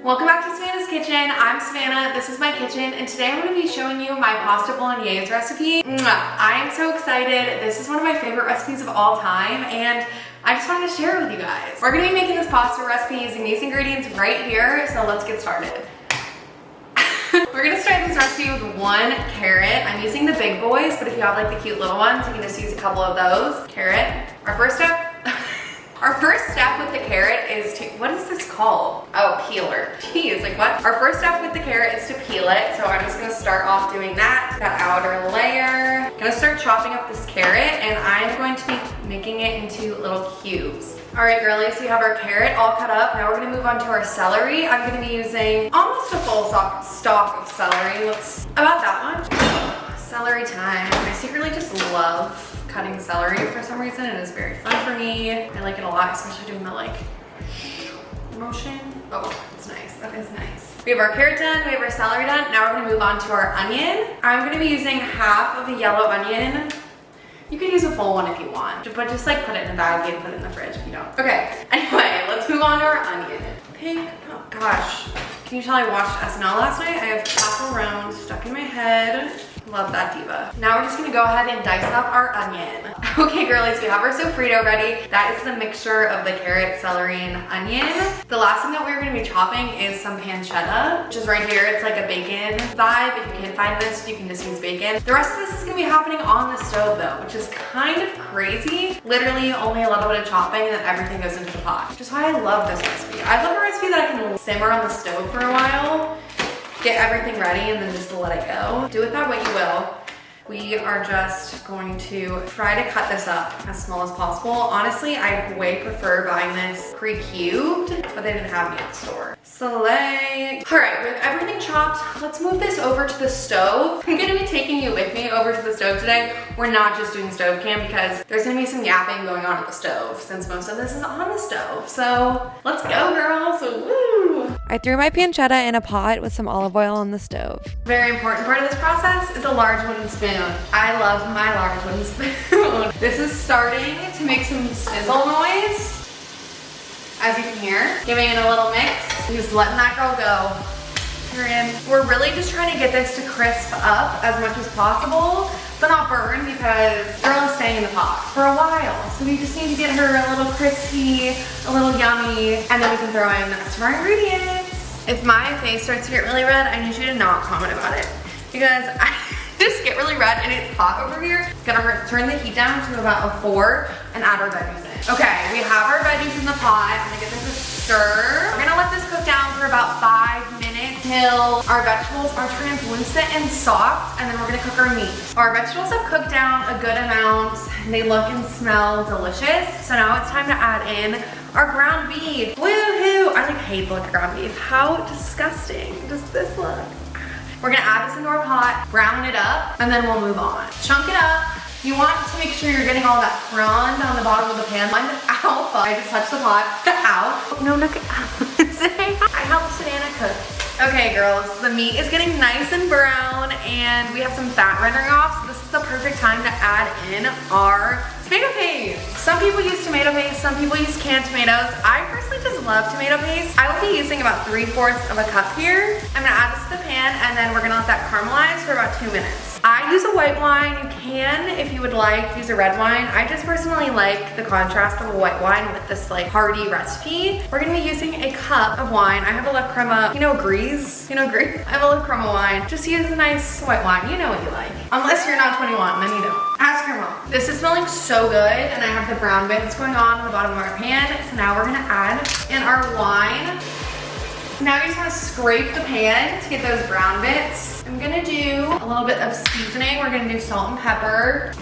Welcome back to Savannah's Kitchen. I'm Savannah, this is my kitchen, and today I'm going to be showing you my pasta bolognese recipe. I am so excited. This is one of my favorite recipes of all time, and I just wanted to share it with you guys. We're going to be making this pasta recipe using these ingredients right here, so let's get started. We're going to start this recipe with 1 carrot. I'm using the big boys, but if you have like the cute little ones, you can just use a couple of those. Carrot. Our first step with the carrot is to, what is this called? Oh, peeler. Jeez, like what? Our first step with the carrot is to peel it. So I'm just gonna start off doing that outer layer. I'm gonna start chopping up this carrot, and I'm going to be making it into little cubes. All right, girlies, we have our carrot all cut up. Now we're gonna move on to our celery. I'm gonna be using almost a full stalk of celery. About that one. Celery time. I secretly just love cutting celery for some reason. It is very fun for me. I like it a lot, especially doing the like motion. Oh, it's nice. That is nice. We have our carrot done, we have our celery done. Now we're gonna move on to our onion. I'm gonna be using half of a yellow onion. You can use a full one if you want, but just like put it in a bag and put it in the fridge if you don't. Okay, anyway, let's move on to our onion. Pink, oh gosh. Can you tell I watched SNL last night? I have Castle Roan stuck in my head. Love that diva. Now we're just gonna go ahead and dice up our onion. Okay, girlies, we have our sofrito ready. That is the mixture of the carrot, celery, and onion. The last thing that we're gonna be chopping is some pancetta, which is right here. It's like a bacon vibe. If you can't find this, you can just use bacon. The rest of this is gonna be happening on the stove though, which is kind of crazy. Literally only a little bit of chopping and then everything goes into the pot, which is why I love this recipe. I love a recipe that I can simmer on the stove for a while, get everything ready, and then just let it go. Do with that what you will. We are just going to try to cut this up as small as possible. Honestly, I way prefer buying this pre-cubed, but they didn't have me at the store. Slay. All right, with everything chopped, let's move this over to the stove. I'm gonna be taking you with me over to the stove today. We're not just doing stove cam because there's gonna be some yapping going on at the stove since most of this is on the stove. So let's go, girls. Woo! I threw my pancetta in a pot with some olive oil on the stove. Very important part of this process is a large wooden spoon. I love my large wooden spoon. This is starting to make some sizzle noise, as you can hear. Giving it a little mix, just letting that girl go. Period. We're really just trying to get this to crisp up as much as possible, but not burn because girl is staying in the pot for a while. So we just need to get her a little crispy, a little yummy, and then we can throw in the rest of our ingredients. If my face starts to get really red, I need you to not comment about it because I just get really red and it's hot over here. Gonna turn the heat down to about a 4 and add our veggies in. Okay, we have our veggies in the pot. I'm gonna give this a stir. We're gonna let this cook down for about 5 minutes till our vegetables are translucent and soft, and then we're gonna cook our meat. Our vegetables have cooked down a good amount. They look and smell delicious. So now it's time to add in our ground beef. Woohoo! I like hate the look of ground beef. How disgusting does this look? We're gonna add this into our pot, brown it up, and then we'll move on. Chunk it up. You want to make sure you're getting all that crumb down the bottom of the pan. Ow, I just touched the pot. Ow. No, look. I helped Savannah cook. Okay, girls, the meat is getting nice and brown, and we have some fat rendering off, so this is the perfect time to add in our tomato paste. Some people use tomato paste, some people use canned tomatoes. I personally just love tomato paste. I will be using about 3/4 of a cup here. I'm gonna add this to the pan, and then we're gonna let that caramelize for about 2 minutes. I use a white wine. You can, if you would like, use a red wine. I just personally like the contrast of a white wine with this like hearty recipe. We're gonna be using a cup of wine. I have a La Crema, you know Grise? You know Grise? I have a La Crema wine. Just use a nice white wine. You know what you like. Unless you're not 21, then you don't. Ask your mom. This is smelling so good, and I have the brown bits going on the bottom of our pan. So now we're gonna add in our wine. Now you just want to scrape the pan to get those brown bits. I'm gonna do a little bit of seasoning. We're gonna do salt and pepper.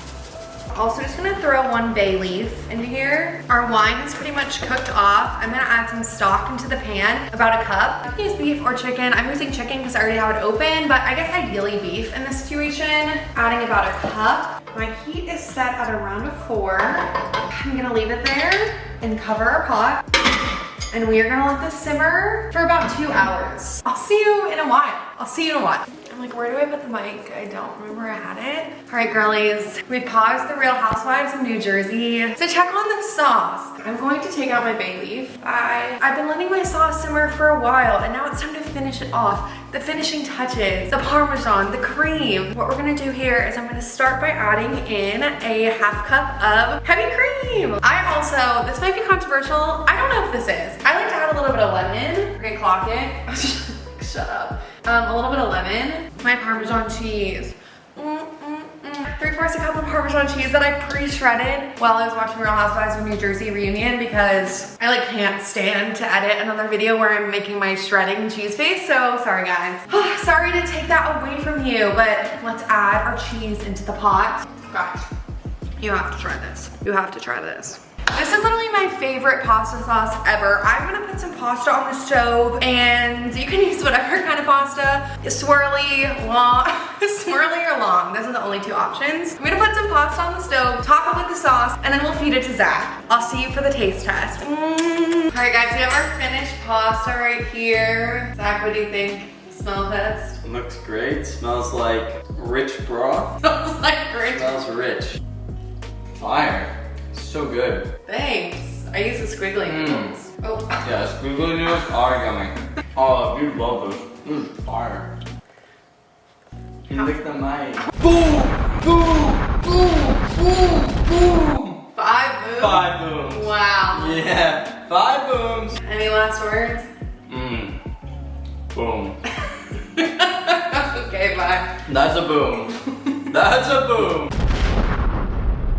Also just gonna throw 1 bay leaf into here. Our wine is pretty much cooked off. I'm gonna add some stock into the pan, about a cup. You can use beef or chicken. I'm using chicken because I already have it open, but I guess ideally beef in this situation. Adding about a cup. My heat is set at around a 4. I'm gonna leave it there and cover our pot. And we are gonna let this simmer for about 2 hours. I'll see you in a while. I'm like, where do I put the mic? I don't remember where I had it. All right, girlies, we paused the Real Housewives of New Jersey to check on the sauce. I'm going to take out my bay leaf. I've been letting my sauce simmer for a while, and now it's time to finish it off. The finishing touches, the Parmesan, the cream. What we're gonna do here is I'm gonna start by adding in a half cup of heavy cream. This might be controversial. I don't know if this is. I like to add a little bit of lemon. Okay, clock it. Shut up. A little bit of lemon. My Parmesan cheese. 3/4 cup of Parmesan cheese that I pre-shredded while I was watching Real Housewives of New Jersey reunion because I like can't stand to edit another video where I'm making my shredding cheese face. So sorry guys. Sorry to take that away from you, but let's add our cheese into the pot. Guys, you have to try this. You have to try this. This is literally my favorite pasta sauce ever. I'm gonna put some pasta on the stove, and you can use whatever kind of pasta. Swirly, long, swirly or long. Those are the only two options. I'm gonna put some pasta on the stove, top it with the sauce, and then we'll feed it to Zach. I'll see you for the taste test. All right guys, we have our finished pasta right here. Zach, what do you think? Smell test? It looks great. Smells like rich broth. Smells like rich. Smells rich. Fire. So good. Thanks. I use the squiggly noodles. Oh. Yeah, squiggly noodles are yummy. Oh, you love those. Fire. You lick the mic. Boom! Boom! Boom! Boom! Boom! 5 booms? 5 booms. Wow. Yeah, 5 booms. Any last words? Boom. Okay, bye. That's a boom. That's a boom.